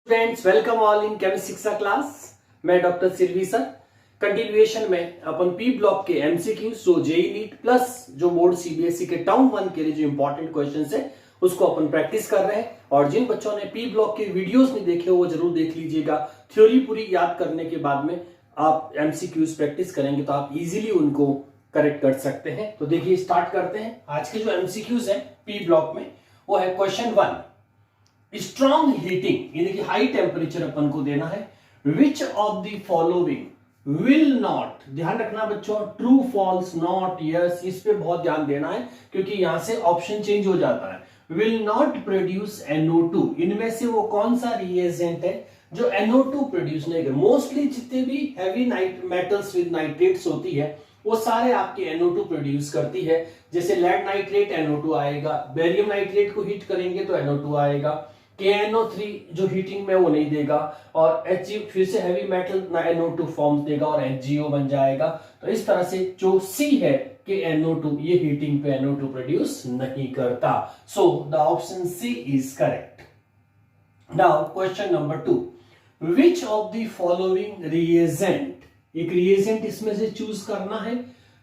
Friends, welcome all in chemistry शिक्षा class. मैं doctor Sirvi sir. Continuation में अपन पी ब्लॉक के एमसीक्यू जो जेई नीट प्लस जो बोर्ड सीबीएसई के टर्म 1 के लिए जो इंपॉर्टेंट क्वेश्चंस है उसको अपन प्रैक्टिस कर रहे हैं। और जिन बच्चों ने पी ब्लॉक के वीडियोस नहीं देखे वो जरूर देख लीजिएगा। थ्योरी पूरी याद करने के बाद में आप एमसीक्यूज प्रैक्टिस करेंगे तो आप इजीली उनको करेक्ट कर सकते हैं। तो देखिए, स्टार्ट करते हैं। आज के जो एमसीक्यूज है पी ब्लॉक में वो है क्वेश्चन 1, स्ट्रॉन्ग हीटिंग यानी कि हाई टेम्परेचर अपन को देना है। विच of the following will not, ध्यान रखना बच्चों, ट्रू फॉल्स नॉट यस, इस पे बहुत ध्यान देना है क्योंकि यहां से ऑप्शन चेंज हो जाता है। विल नॉट प्रोड्यूस NO2, इनमें से वो कौन सा रिएजेंट है जो NO2 प्रोड्यूस नहीं करे। मोस्टली जितने भी हैवी मेटल्स विद नाइट्रेट्स होती है वो सारे आपके NO2 प्रोड्यूस करती है। जैसे लेड नाइट्रेट NO2 आएगा, बेरियम नाइट्रेट को हीट करेंगे तो NO2 आएगा, KNO3 जो हीटिंग में वो नहीं देगा, और HG फिर से हैवी मेटल NO2 फॉर्म देगा और HGO बन जाएगा। तो इस तरह से जो C है कि NO2 ये हीटिंग पे NO2 प्रोड्यूस नहीं करता। So the option C is correct. Now question number 2, which of the following reagent, एक रिएजेंट इसमें से चूज करना है,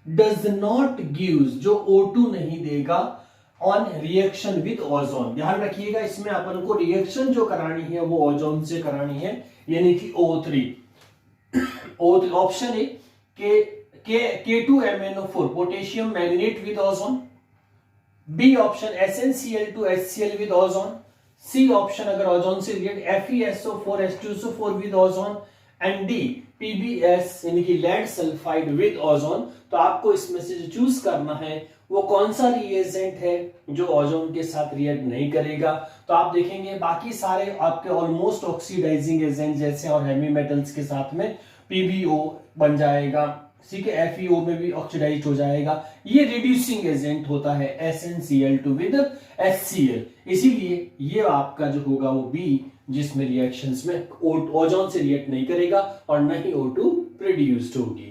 डज नॉट गिव्स, जो O2 नहीं देगा ऑन रिएक्शन विद ओजोन। ध्यान रखिएगा, इसमें अपन को रिएक्शन जो करानी है वो ओजोन से करानी है, यानी कि O3। Option A K2MnO4 potassium manganate with ozone, B option SnCl2 HCl with ozone, C option अगर ओजोन से react FeSO4 H2SO4 with ozone, and D PbS यानी कि लेड सल्फाइड विद ओजोन। तो आपको इसमें से जो चूज करना है वो कौन सा रिएजेंट है जो ओजोन के साथ रिएक्ट नहीं करेगा। तो आप देखेंगे बाकी सारे आपके ऑलमोस्ट ऑक्सीडाइजिंग एजेंट जैसे और हेवी मेटल्स के साथ में PbO बन जाएगा, ठीक है, FeO में भी ऑक्सीडाइज हो जाएगा। ये रिड्यूसिंग एजेंट होता है SnCl2 विद HCl, इसीलिए ये आपका जो होगा वो बी, जिसमें रिएक्शंस में ओजोन से रिएक्ट नहीं करेगा और न ही O2 प्रोड्यूस्ड होगी।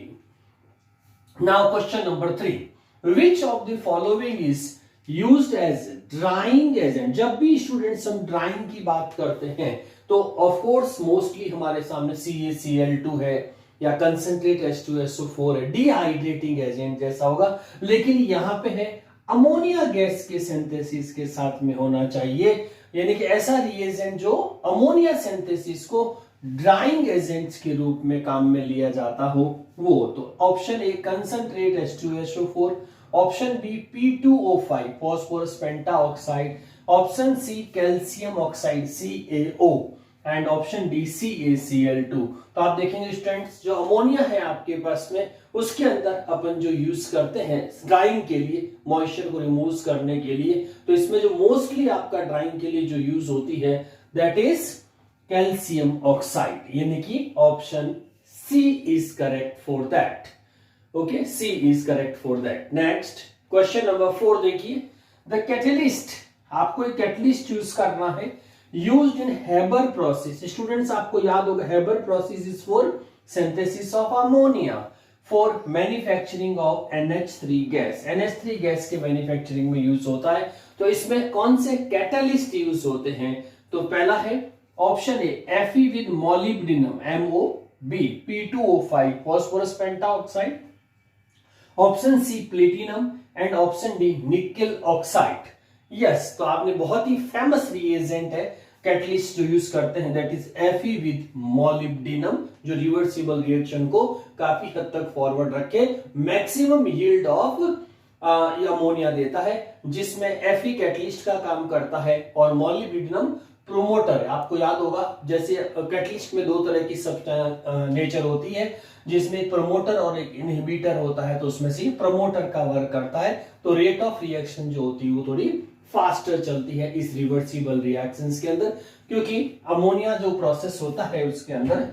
Now question number 3, which of the following is used as drying agent. जब भी स्टूडेंट्स हम ड्राइंग की बात करते हैं तो ऑफ कोर्स मोस्टली हमारे सामने CaCl2 है या कंसंट्रेट H2SO4 है, डिहाइड्रेटिंग एजेंट जैसा होगा, लेकिन यहां पे है अमोनिया गैस के सिंथेसिस के साथ में होना चाहिए, यानी कि ऐसा रिएजेंट जो अमोनिया सिंथेसिस को ड्राइंग एजेंट्स के रूप में काम में लिया जाता हो वो। तो option A concentrate H2SO4, option B P2O5 phosphorus pentaoxide, option C calcium oxide CaO, and option D CaCl2। तो आप देखेंगे स्टूडेंट्स, जो अमोनिया है आपके पास में उसके अंदर अपन जो यूज करते हैं ड्राइंग के लिए, मॉइस्चर को रिमूव करने के लिए, तो इसमें जो मोस्टली आपका ड्राइंग के लिए जो यूज होती है दैट इज कैल्शियम ऑक्साइड, यानी कि option C is correct for that. Okay, C is correct for that. Next question number 4 देखिए, द कैटलिस्ट, आपको एक कैटलिस्ट चूज करना है used in Haber process. Students आपको याद होगा Haber process is for synthesis of ammonia for manufacturing of NH3 gas. NH3 gas के manufacturing में यूज होता है। तो इसमें कौन से कैटलिस्ट यूज होते हैं? तो पहला है option A Fe with molybdenum MOB, P2O5 phosphorus pentaoxide, option C platinum, and option D nickel oxide. Yes, तो आपने बहुत ही फेमस रिएजेंट है कैटलिस्ट जो यूज करते हैं that is Fe with molybdenum, जो रिवर्सिबल रिएक्शन को काफी हद तक फॉरवर्ड रखे मैक्सिमम यील्ड ऑफ अमोनिया देता है, जिसमें Fe कैटलिस्ट का काम करता है और मोलिब्डेनम प्रोमोटर है। आपको याद होगा जैसे कैटलिस्ट में दो तरह की नेचर होती है, जिसमें एक प्रमोटर और एक इनहिबिटर होता है, तो उसमें से प्रमोटर का वर्क करता है। तो रेट ऑफ रिएक्शन जो होती है वो थोड़ी फास्टर चलती है इस रिवर्सिबल रिएक्शंस के अंदर, क्योंकि अमोनिया जो प्रोसेस होता है उसके अंदर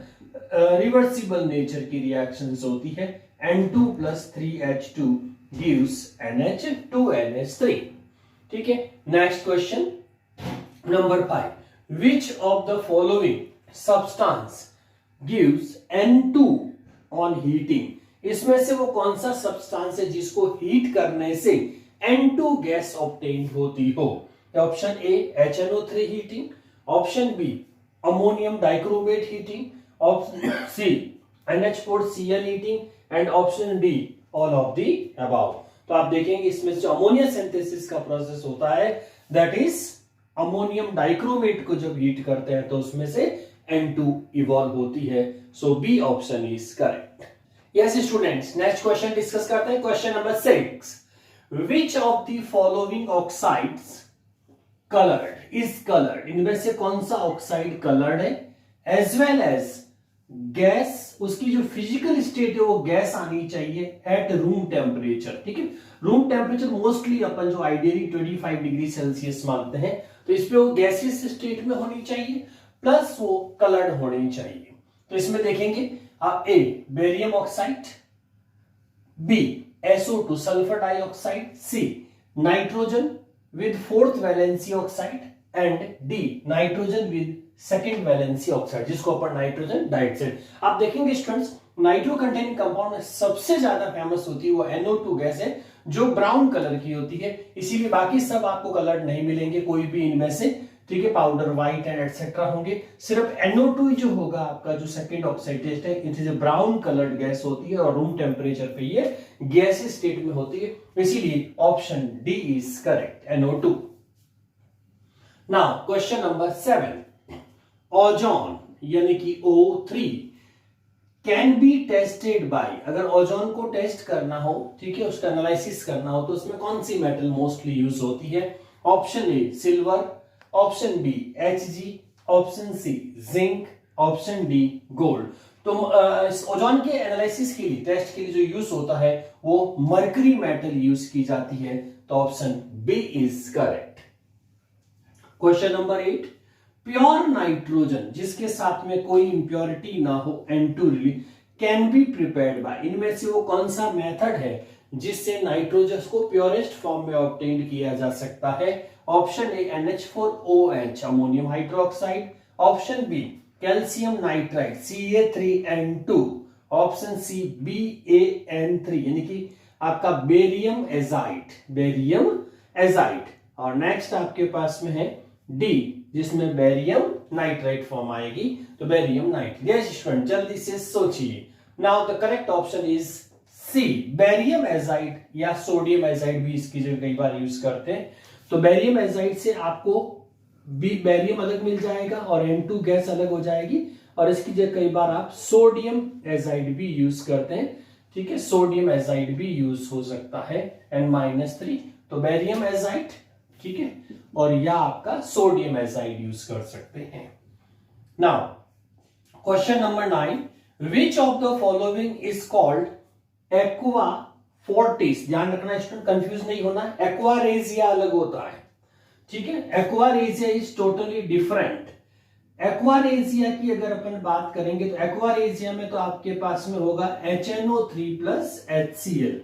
रिवर्सिबल नेचर की रिएक्शंस होती है। N2 + 3H2 gives NH2NH3। ठीक है, next question number 5, which of the following substance gives N2 on heating. इसमें से वो कौन सा सब्सटेंस है जिसको हीट करने से N2 गैस ऑब्टेन होती हो? Option A HNO3 heating, option B ammonium dichromate heating, option C NH4Cl heating and option D all of the above. तो आप देखेंगे इसमें जो अमोनिया सिंथेसिस का प्रोसेस होता है दैट इज अमोनियम डाइक्रोमेट को जब हीट करते हैं तो उसमें से N2 इवॉल्व होती है. So B option is correct. Yes students, next question discuss करते हैं. Question number 6. Which of the following oxides colored is colored? इनमें से कौन सा ऑक्साइड कलर्ड है? एज वेल एज गैस, उसकी जो फिजिकल स्टेट है वो गैस आनी चाहिए एट रूम टेम्परेचर. ठीक है, रूम टेम्परेचर मोस्टली अपन जो आइडियली 25 डिग्री सेल्सियस मानते हैं, तो इस पे वो गैसियस स्टेट में होनी चाहिए प्लस वो कलर्ड होनी चाहिए. तो इसमें देखेंगे आप A barium oxide, B SO2 sulphur dioxide, C nitrogen with fourth valency oxide and D nitrogen with second valency oxide जिसको अपन नाइट्रोजन डाइऑक्साइड. आप देखेंगे स्टूडेंट्स, नाइट्रो कंटेनिंग कंपाउंड में सबसे ज्यादा फेमस होती है वो NO2 गैस है जो ब्राउन कलर की होती है, इसीलिए बाकी सब आपको कलर नहीं मिलेंगे कोई भी इनमें से. ठीक है, पाउडर व्हाइट एंड एटसेट्रा होंगे. सिर्फ NO2 जो होगा आपका जो सेकंड ऑक्साइडेस्ट है, it is a brown coloured gas होती है और रूम टेम्परेचर पे ये गैस स्टेट में होती है, इसीलिए option D is correct, NO2. Now question number 7. Ozone यानी कि O3 can be tested by, अगर ओजोन को टेस्ट करना हो, ठीक है, उसका एनालिसिस करना हो तो उसमें कौन सी मेटल मोस्टली यूज होती है? Option A silver, option B Hg, option C zinc, option D gold. तो ओजोन के एनालिसिस के लिए, टेस्ट के लिए जो यूज होता है वो मरकरी मेटल यूज की जाती है, तो option B is correct. Question number 8. Pure nitrogen जिसके साथ में कोई इंप्योरिटी ना हो N2 release can be prepared by, इनमें से वो कौन सा मेथड है जिससे नाइट्रोजन को प्योरेस्ट फॉर्म में ऑब्टेन किया जा सकता है? Option A NH4OH ammonium hydroxide, option B calcium nitride Ca3N2, option C BaN3 यानी कि आपका बेरियम एजाइड, और नेक्स्ट आपके पास में है डी जिसमें बेरियम नाइट्राइड फॉर्म आएगी, तो बेरियम नाइट्राइड. यस स्टूडेंट, जल्दी से सोचिए. Now the correct option is C barium azide या सोडियम एजाइड भी इसकी जगह कई बार यूज करते हैं. तो बेरियम एजाइड से आपको बेरियम अलग मिल जाएगा और N2 गैस अलग हो जाएगी, और इसकी जगह कई बार आप सोडियम एजाइड भी यूज करते हैं. ठीक है, सोडियम एजाइड भी यूज हो सकता है N-3, तो बेरियम एजाइड, ठीक है, और या आपका सोडियम एजाइड यूज कर सकते हैं. Now question number 9. Which of the following is called aqua Fortis? ध्यान रखना स्टूडेंट, कंफ्यूज नहीं होना. एक्वारेजिया अलग होता है, ठीक है, aqua regia is totally different. Aqua regia की अगर अपन बात करेंगे तो एक्वारेजिया में तो आपके पास में होगा HNO3 प्लस HCl,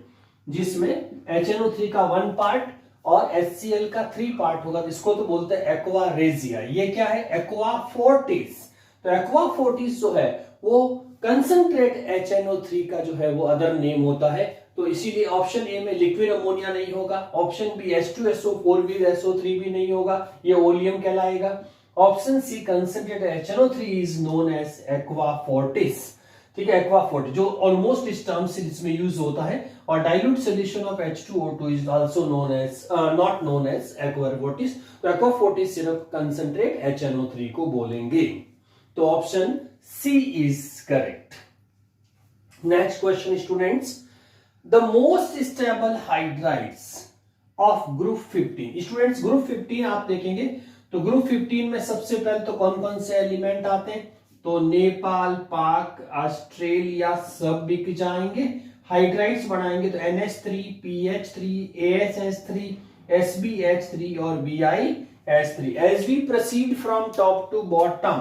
जिसमें HNO3 का 1 पार्ट और HCl का 3 पार्ट होगा, इसको तो बोलते हैं एक्वारेजिया. ये क्या है? एक्वाफोर्टिस. तो एक्वाफोर्टिस जो है वो कंसंट्रेट HNO3 का जो है वो अदर नेम होता है, तो इसीलिए ऑप्शन ए में लिक्विड अमोनिया नहीं होगा, option B H2SO4 with SO3 भी नहीं होगा, ये ओलियम कहलाएगा. Option C concentrate HNO3 is known as aqua fortis. ठीक है, एक्वाफोर्टिस जो ऑलमोस्ट इस टर्म से जिसमें यूज होता है, और dilute solution of H2O2 is also known as not known as aqua fortis. तो एक्वाफोर्टिस सिर्फ कंसंट्रेट HNO3 को बोलेंगे, तो option C is correct. Next question students. The most stable hydrides of group 15. Students group 15 आप देखेंगे तो ग्रुप 15 में सबसे पहले तो कौन कौन से एलिमेंट आते हैं? तो नेपाल, पाक, ऑस्ट्रेलिया सब बिक जाएंगे. हाइड्राइड्स बनाएंगे तो NH3, PH3, ASH3, SbH3 और BiH3. As we proceed from top to bottom,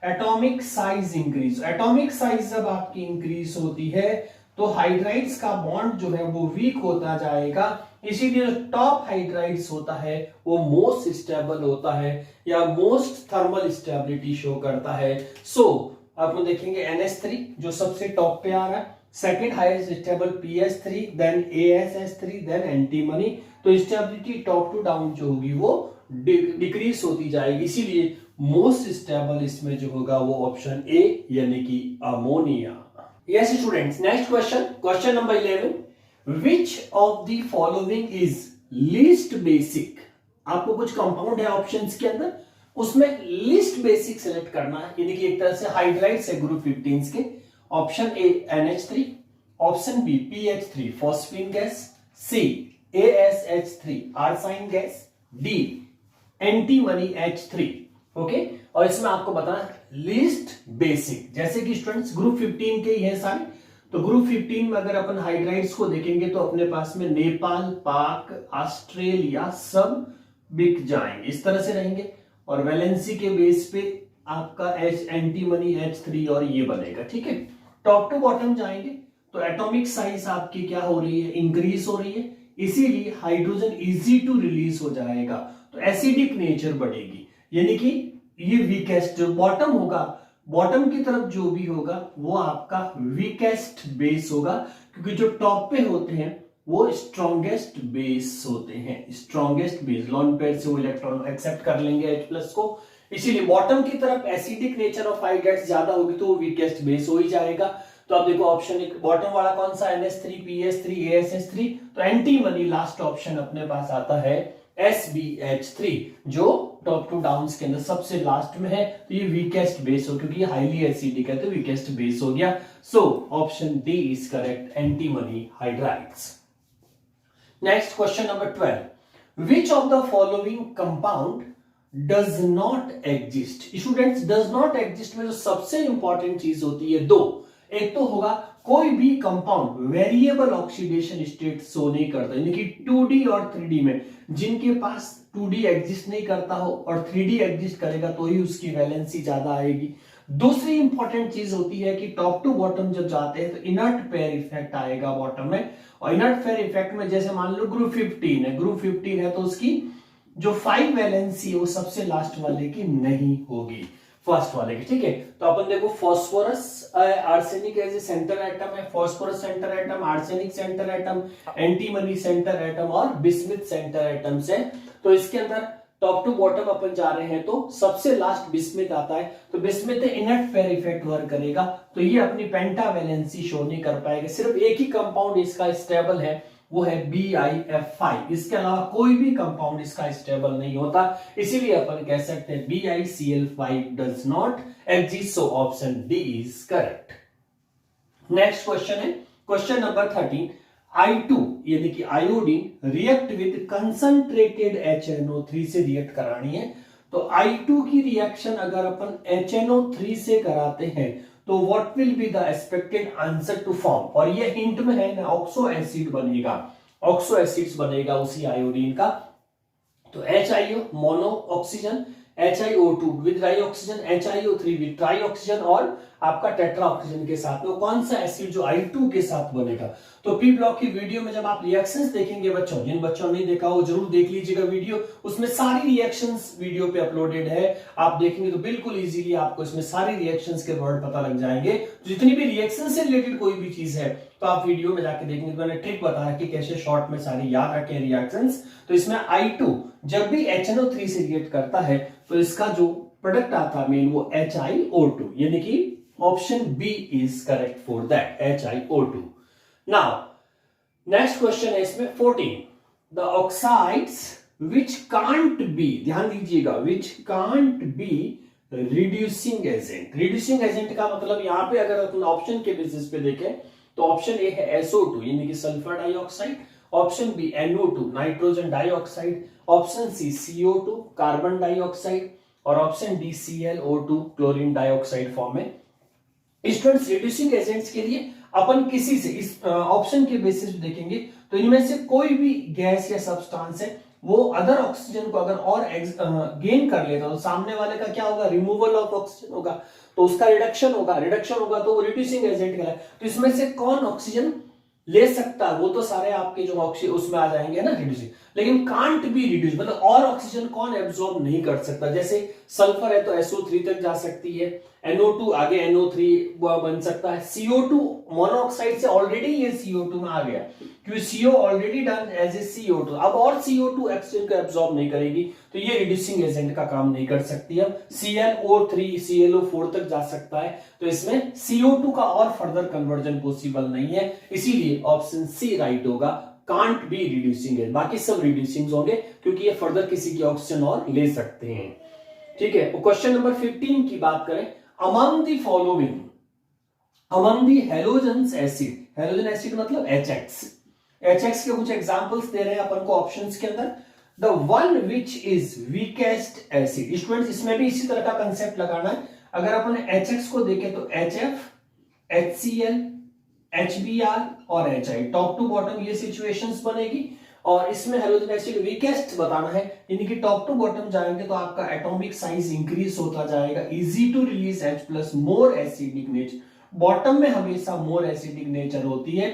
atomic size increase. Atomic size जब आपकी इंक्रीज होती है तो हाइड्राइड्स का बॉन्ड जो है वो वीक होता जाएगा, इसीलिए जो टॉप हाइड्राइड्स होता है वो मोस्ट स्टेबल होता है या मोस्ट थर्मल स्टेबिलिटी शो करता है. सो आप देखेंगे NH3 जो सबसे टॉप पे आ रहा है, second highest stable PH3, then ASH3, then antimony. तो स्टेबिलिटी टॉप टू डाउन जो होगी वो डिक्रीज होती जाएगी, इसीलिए मोस्ट स्टेबल इसमें जो होगा वो ऑप्शन ए यानी कि ammonia. Yes students, next question, question number 11, which of the following is least basic. आपको कुछ कंपाउंड है ऑप्शंस के अंदर, उसमें लीस्ट बेसिक सेलेक्ट करना है, यानी कि एक तरह से हाइड्राइड्स है ग्रुप 15 के। Option A NH3, option B PH3 phosphine gas, C ASH3 arsine gas, D antimony H3। Okay, और इसमें आपको बताना लीस्ट बेसिक, जैसे कि स्टूडेंट्स ग्रुप 15 के ही है सारे, तो ग्रुप 15 में अगर अपन हाइड्राइड्स को देखेंगे तो अपने पास में नेपाल, पाक, ऑस्ट्रेलिया सब बिक जाएंगे, इस तरह से रहेंगे। और वैलेंसी के बेस पे आपका एंटीमनी H3 और ये बनेगा, ठीक है। टॉप टू बॉटम जाएंगे तो एटॉमिक साइज आपकी क्या हो रही है, इंक्रीज हो रही है, इसीलिए हाइड्रोजन इजी टू रिलीज हो जाएगा, तो एसिडिक नेचर बढ़ेगी, यानी कि ये वीकेस्ट जो बॉटम होगा, बॉटम की तरफ जो भी होगा वो आपका वीकेस्ट बेस होगा, क्योंकि जो टॉप पे होते हैं वो स्ट्रॉन्गेस्ट बेस होते हैं, स्ट्रॉन्गेस्ट बेस, लॉन पेयर से वो इलेक्ट्रॉन एक्सेप्ट कर लेंगे H+ को, इसीलिए बॉटम की तरफ एसिडिक नेचर ऑफ हाइड्राइड्स ज्यादा होगी तो वो वीकेस्ट बेस हो ही जाएगा। तो आप देखो ऑप्शन बॉटम वाला कौन सा, NH3 PH3 ASH3, तो एंटीमनी लास्ट ऑप्शन अपने पास आता है SbH3, जो टॉप टू डाउन के अंदर सबसे लास्ट में है, तो ये वीकेस्ट बेस हो, क्योंकि ये हाईली एसिडिक है तो वीकेस्ट बेस हो गया। So option D is correct, antimony hydrides. Next question number 12, which of the following compound does not exist. Students, does not exist में जो सबसे इंपॉर्टेंट चीज होती है दो, एक तो होगा कोई भी compound variable oxidation state show नहीं करता, यानी कि 2D और 3D में, जिनके पास 2D एग्जिस्ट नहीं करता हो और 3D एग्जिस्ट करेगा तो ही उसकी वैलेंसी ज्यादा आएगी। दूसरी इंपॉर्टेंट चीज होती है कि टॉप टू बॉटम जब जाते हैं तो इनर्ट पेयर इफेक्ट आएगा बॉटम में, और इनर्ट पेयर इफेक्ट में जैसे मान लो ग्रुप 15 है, ग्रुप 15 है तो उसकी जो 5 वैलेंसी है वो सबसे लास्ट वाले की नहीं होगी, फर्स्ट वाले की, ठीक है। तो अपन देखो phosphorus arsenic as a centre atom है, phosphorus centre atom, arsenic centre atom, antimony centre atom और बिस्मिथ सेंटर एटम्स है। तो इसके अंदर टॉप टू बॉटम अपन जा रहे हैं तो सबसे लास्ट बिस्मिथ आता है, तो bismuth inert pair effect work करेगा, तो ये अपनी पेंटा वैलेंसी शो नहीं कर पाएगा। सिर्फ एक ही कंपाउंड इसका स्टेबल है, वो है BiF5, इसके अलावा कोई भी कंपाउंड इसका स्टेबल नहीं होता, इसीलिए अपन कह सकते हैं BiCl5 does not exist, so option D is correct. Next question है क्वेश्चन नंबर 13, I2 यानी कि iodine react with concentrated HNO3 से रिएक्ट करानी है, तो I2 की रिएक्शन अगर अपन HNO3 से कराते हैं तो what will be the expected answer to form, और ये हिंट में है ना, ऑक्सो एसिड बनेगा, ऑक्सो एसिड्स बनेगा उसी आयोडीन का। तो HiO mono oxygen, HiO2 with di oxygen, HiO3 with tri oxygen और आपका टेट्रा ऑक्सीजन के साथ में कौन सा एसिड जो I2 के साथ बनेगा। तो पी ब्लॉक की वीडियो में जब आप रिएक्शंस देखेंगे बच्चों, जिन बच्चों ने नहीं देखा हो जरूर देख लीजिएगा वीडियो, उसमें सारी रिएक्शंस वीडियो पे अपलोडेड है, आप देखेंगे तो बिल्कुल इजीली आपको इसमें सारी रिएक्शंस के वर्ड पता लग जाएंगे। जितनी भी रिएक्शन से रिलेटेड कोई भी चीज है तो आप वीडियो में जाके देखेंगे, तो मैंने ट्रिक बताया कि कैसे शॉर्ट में सारी याद रखें रिएक्शंस। तो इसमें I2 जब भी HNO3 से रिएक्ट करता है तो इसका जो प्रोडक्ट आता है मेन वो HiO2, यानी कि option B is correct for that, HiO2। Now next question है इसमें 14, the oxides which can't be, ध्यान दीजिएगा, which can't be reducing agent. Reducing agent का मतलब यहां पे अगर अपन ऑप्शन के बेसिस पे देखें तो ऑप्शन ए है SO2 यानी कि sulphur dioxide, option B NO2 nitrogen dioxide, option C CO2 carbon dioxide और option D ClO2 chlorine dioxide form में। स्टूडेंट्स, रिड्यूसिंग एजेंट्स के लिए अपन किसी से इस ऑप्शन के बेसिस पे देखेंगे तो इनमें से कोई भी गैस या सब्सटेंस है वो अदर ऑक्सीजन को अगर और गेन कर लेता तो सामने वाले का क्या होगा, रिमूवल ऑफ ऑक्सीजन होगा, तो उसका रिडक्शन होगा, रिडक्शन होगा तो वो रिड्यूसिंग एजेंट कहलाए। तो इसमें से कौन ऑक्सीजन ले सकता है, वो तो सारे आपके जो ऑक्सीजन उसमें आ जाएंगे ना रिड्यूसिंग। लेकिन कांट बी रिड्यूस, मतलब और ऑक्सीजन कौन एब्जॉर्ब नहीं कर सकता। जैसे सल्फर है तो SO3 तक जा सकती है, NO2 आगे NO3 बन सकता है, CO2 मोनोऑक्साइड से ऑलरेडी ये CO2 में आ गया, क्योंकि CO already done as a CO2, अब और CO2 ऑक्सीजन को एब्जॉर्ब नहीं करेगी तो ये रिड्यूसिंग एजेंट का काम नहीं कर सकती। अब ClO3 ClO4 तक जा सकता है, तो इसमें CO2 का और फर्दर कन्वर्जन पॉसिबल नहीं है, इसीलिए ऑप्शन सी राइट होगा, कांट बी रिड्यूसिंग एजेंट। बाकी सब रिड्यूसिंग होंगे क्योंकि ये फर्दर किसी की ऑक्सीजन और ले सकते हैं। ठीक है, क्वेश्चन नंबर 15 की बात करें, among the following, among the halogens acid, halogen acid मतलब HX के कुछ एग्जांपल्स दे रहे हैं अपन को ऑप्शंस के अंदर। The one which is weakest acid, students इसमें भी इसी तरह का कंसेप्ट लगाना है। अगर अपन HX को देखें तो HF, HCl, HBr और HI, टॉप टू बॉटम ये सिचुएशंस बनेगी। और इसमें हैलोजन एसिड वीकेस्ट बताना है, यानी कि टॉप टू बॉटम जाएंगे तो आपका एटॉमिक साइज इंक्रीज होता जाएगा, easy to release H+, more acidic nature, bottom में हमेशा मोर एसिडिक नेचर होती है,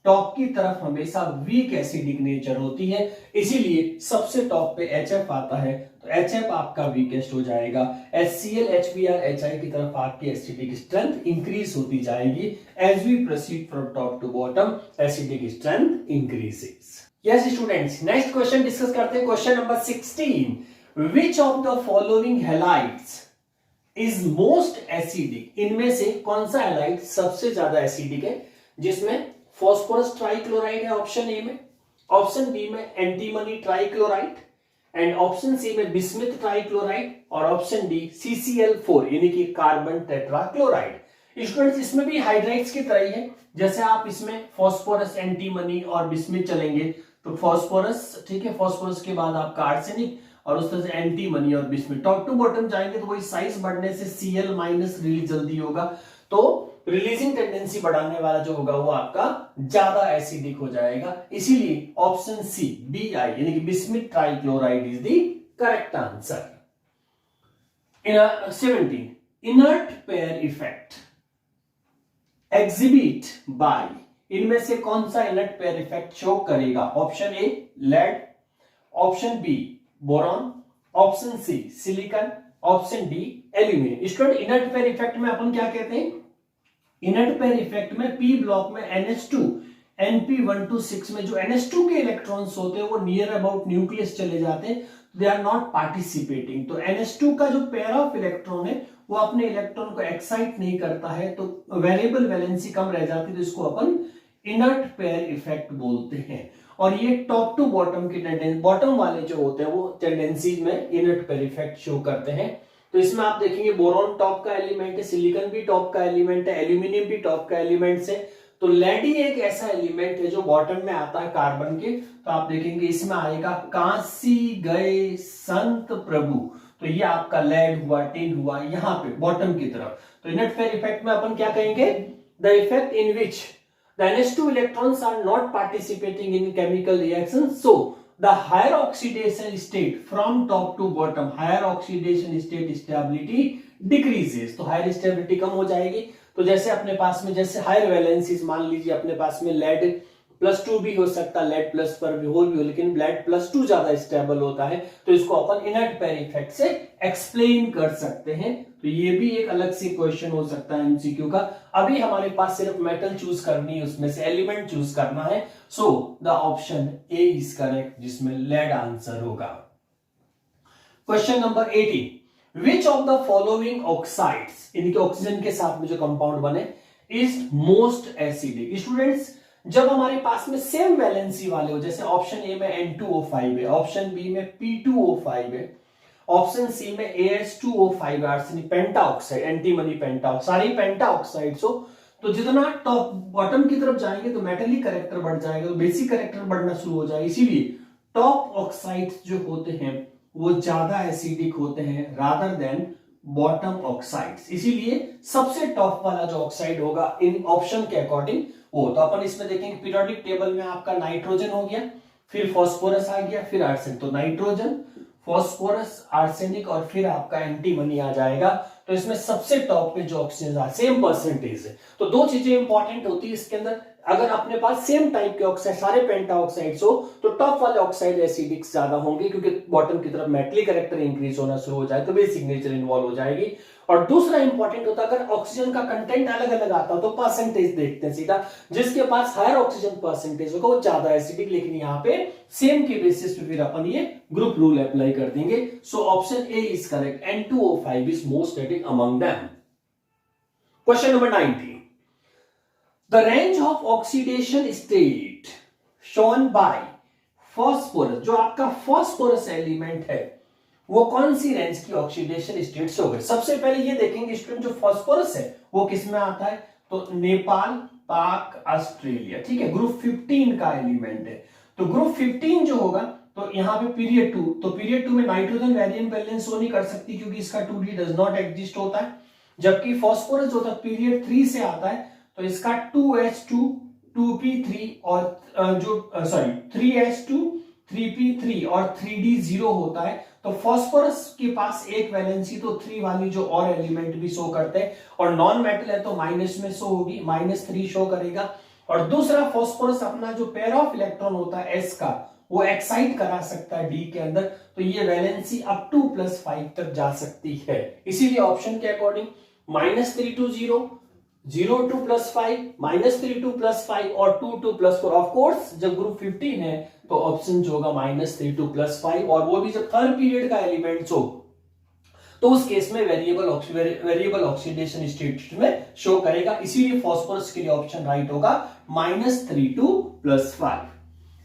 टॉप की तरफ हमेशा वीक एसिडिक नेचर होती है, इसीलिए सबसे टॉप पे HF आता है, तो HF आपका वीकेस्ट हो जाएगा। HCl, HBr, HI की तरफ आपकी एसिडिक स्ट्रेंथ इंक्रीज होती जाएगी, as we proceed from top to bottom acidic strength increases. Yes students, next question discuss करते हैं, question number 16, which of the following halides is most acidic, इनमें से कौन सा हैलाइड सबसे ज्यादा एसिडिक है, जिसमें फॉस्फोरस ट्राइक्लोराइड है ऑप्शन ए में, ऑप्शन बी में antimony trichloride, and option C में बिस्मिथ ट्राइक्लोराइड, और ऑप्शन डी CCl4 यानी कि कार्बन टेट्राक्लोराइड। स्टूडेंट्स इसमें भी हाइड्राइड्स की तरह ही है, जैसे आप इसमें फॉस्फोरस, एंटीमनी और बिस्मिथ चलेंगे तो फॉस्फोरस, ठीक है, फॉस्फोरस के बाद आपका आर्सेनिक और उस तरह से एंटीमनी और बिस्मिथ, टॉप टू बॉटम जाएंगे तो वही साइज बढ़ने से Cl- रिलीज जल्दी होगा, तो रिलीजिंग टेंडेंसी बढ़ाने वाला जो होगा वो आपका ज्यादा एसिडिक हो जाएगा, इसीलिए ऑप्शन सी BI यानी कि bismuth trichloride is the correct answer. 17, inert pair effect exhibit by, इनमें से कौन सा इनर्ट पेयर इफेक्ट शो करेगा, option A lead, option B boron, option C silicon, option D aluminium. Student inert pair effect में अपन क्या कहते हैं, इनर्ट पेयर इफेक्ट में P ब्लॉक में NH2 NP126 में जो NH2 के इलेक्ट्रॉन्स होते हैं वो नियर अबाउट न्यूक्लियस चले जाते हैं, दे आर नॉट पार्टिसिपेटिंग, तो NH2 का जो पेयर ऑफ इलेक्ट्रॉन है वो अपने इलेक्ट्रॉन को एक्साइट नहीं करता है, तो वेरिएबल वैलेंसी कम रह जाती है, तो इसको अपन इनर्ट पेयर इफेक्ट बोलते हैं। और ये टॉप टू बॉटम की टेंडेंसी, बॉटम वाले जो होते हैं वो टेंडेंसी में इनर्ट पेयर इफेक्ट शो करते हैं। तो इसमें आप देखेंगे बोरॉन टॉप का एलिमेंट है, सिलिकॉन भी टॉप का एलिमेंट है, एल्यूमिनियम भी टॉप का एलिमेंट है, तो लेड ही एक ऐसा एलिमेंट है जो बॉटम में आता है कार्बन के, तो आप देखेंगे इसमें आएगा काशी गए संत प्रभु, तो ये आपका लेड हुआ, टिन हुआ यहाँ पे बॉटम की तरफ। तो इनर्ट पेयर इफेक्ट में अपन क्या कहेंगे, the effect in which the NH2 electrons are not participating in chemical reactions, so the higher oxidation state from top to bottom, higher oxidation state stability decreases, तो higher stability कम हो जाएगी। तो जैसे अपने पास में जैसे हायर वैलेंसीज, मान लीजिए अपने पास में लेड +2 भी हो सकता है, लेड प्लस पर भी होल भी हो, लेकिन लेड +2 ज्यादा स्टेबल होता है, तो इसको अपन इनर्ट पेयर इफेक्ट से एक्सप्लेन कर सकते हैं। तो ये भी एक अलग से क्वेश्चन हो सकता है MCQ का। अभी हमारे पास सिर्फ मेटल चूज करनी है, उसमें से एलिमेंट चूज करना है, so the option A is correct, जिसमें लेड आंसर होगा। Question number 18, which of the following oxides, इनके ऑक्सीजन के साथ में जो कंपाउंड बने, इज मोस्ट एसिडिक। स्टूडेंट्स जब हमारे पास में सेम वैलेंसी वाले हो, जैसे ऑप्शन ए में N2O5 है, ऑप्शन बी में P2O5 है, ऑप्शन सी में AS2O5 arsenic, penta oxide, antimony penta, सारी पेंटा ऑक्साइड्स हो, तो जितना टॉप बॉटम की तरफ जाएंगे तो मेटलिक कैरेक्टर बढ़ जाएगा, तो बेसिक कैरेक्टर बढ़ना शुरू हो जाएगा, इसीलिए टॉप ऑक्साइड्स जो होते हैं वो ज्यादा एसिडिक होते हैं रादर देन बॉटम ऑक्साइड्स, इसीलिए सबसे टॉप वाला जो ऑक्साइड होगा इन ऑप्शन के अकॉर्डिंग वो, तो अपन इसमें देखेंगे पीरियोडिक टेबल में आपका नाइट्रोजन हो गया, फिर फास्फोरस आ गया, फिर आर्सेनिक, तो नाइट्रोजन, फास्फोरस, आर्सेनिक और फिर आपका एंटीमनी आ जाएगा। तो इसमें सबसे टॉप पे जो ऑक्सीजन सेम परसेंटेज है, तो दो चीजें इंपॉर्टेंट होती है इसके अंदर, अगर अपने पास सेम टाइप के ऑक्साइड सारे पेंटा ऑक्साइड्स हो तो टॉप वाले ऑक्साइड एसिडिक ज्यादा होंगे, क्योंकि बॉटम की तरफ मेटलिक कैरेक्टर इंक्रीज होना शुरू हो जाए तो बेसिक नेचर इन्वॉल्व हो जाएगी। और दूसरा इंपॉर्टेंट होता है, अगर ऑक्सीजन का कंटेंट अलग अलग आता हो तो परसेंटेज देखते हैं सीधा, जिसके पास हायर ऑक्सीजन परसेंटेज होगा वो ज्यादा एसिडिक, लेकिन यहाँ पे सेम के बेसिस पे फिर अपन ये ग्रुप रूल अप्लाई कर देंगे। सो option A is correct, N2O5 is most acidic among them. Question number 19, the range of oxidation state shown by phosphorus, जो आपका phosphorus एलिमेंट है वो कौन सी रेंज की ऑक्सीडेशन स्टेट से होगी। सबसे पहले ये देखेंगे स्टूडेंट, जो फॉस्फोरस है वो किस में आता है, तो नेपाल, पाक, ऑस्ट्रेलिया, ठीक है, ग्रुप 15 का एलिमेंट है। तो ग्रुप 15 जो होगा तो यहाँ पे पीरियड 2, तो पीरियड 2 में नाइट्रोजन वैरिएंट बैलेंस हो नहीं कर सकती क्योंकि इसका 2D डज नॉट एग्जिस्ट होता है, जबकि फॉस्फोरस होता है पीरियड 3 से आता है तो इसका 2H2 2P3 और जो 3H2 3P3 और 3D0 होता है। तो फॉस्फोरस के पास एक वैलेंसी तो 3 वाली जो और एलिमेंट भी शो करते हैं, और नॉन मेटल है तो माइनस में शो होगी, -3 शो करेगा। और दूसरा फॉस्फोरस अपना जो पेयर ऑफ इलेक्ट्रॉन होता है S का वो एक्साइट करा सकता है D के अंदर, तो ये वैलेंसी अप टू +5 तक जा सकती है। इसीलिए ऑप्शन के अकॉर्डिंग -3 to 0, 0 to +5, -3 to +5 और 2 to +4। ऑफ कोर्स जब ग्रुप 15 है तो ऑप्शन जो होगा -3 to +5, और वो भी जब थर्ड पीरियड का एलिमेंट हो तो उस केस में वेरिएबल ऑक्सीडेशन स्टेट में शो करेगा। इसीलिए फॉस्फोरस के लिए ऑप्शन राइट होगा -3 to +5।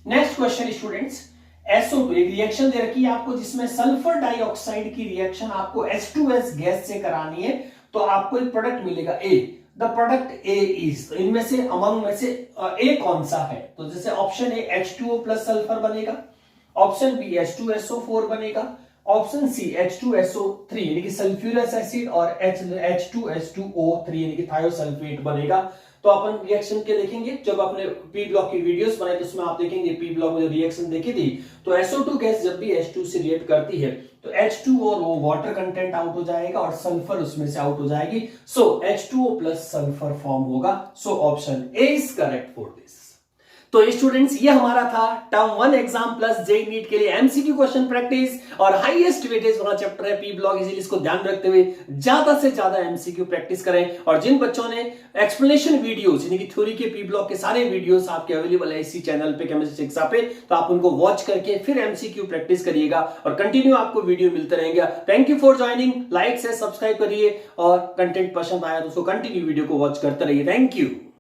Next question students, SO2 एक रिएक्शन दे रखी है आपको जिसमें सल्फर डाइऑक्साइड की रिएक्शन आपको H2S गैस से करानी है, तो आपको एक प्रोडक्ट मिलेगा A। The product A is, तो इनमें से अमंग में से A कौन सा है, तो जैसे option A H2O plus sulphur बनेगा, ऑप्शन बी H2SO4 बनेगा, ऑप्शन सी H2SO3 यानी कि सल्फ्यूरस एसिड और H2S2O3 यानी कि थायोसल्फेट बनेगा। तो अपन रिएक्शन के देखेंगे, जब आपने पी ब्लॉक की वीडियोस बनाई तो उसमें आप देखेंगे पी ब्लॉक में रिएक्शन देखी थी, तो SO2 गैस जब भी H2 से रिएक्ट करती है तो H2 और वो वाटर कंटेंट आउट हो जाएगा और सल्फर उसमें से आउट हो जाएगी। सो H2O प्लस सल्फर फॉर्म होगा। So option A is correct for this. तो स्टूडेंट्स ये हमारा था term 1 exam plus JEE NEET के लिए एमसीक्यू क्वेश्चन प्रैक्टिस, और हाईएस्ट वेटेज वाला चैप्टर है पी ब्लॉक, इसीलिए इसको ध्यान रखते हुए ज्यादा से ज्यादा एमसीक्यू प्रैक्टिस करें। और जिन बच्चों ने एक्सप्लेनेशन वीडियोस यानी कि थ्योरी के पी ब्लॉक के सारे वीडियोस आपके अवेलेबल है इसी चैनल पे केमिस्ट्री शिक्षा पे, तो आप उनको वॉच करके फिर एमसीक्यू प्रैक्टिस करिएगा और कंटिन्यू आपको वीडियो मिलते रहेंगे। Thank you for joining, like से सब्सक्राइब करिए और कंटेंट पसंद आया तो उसको कंटिन्यू वीडियो को वॉच करते रहिए। Thank you.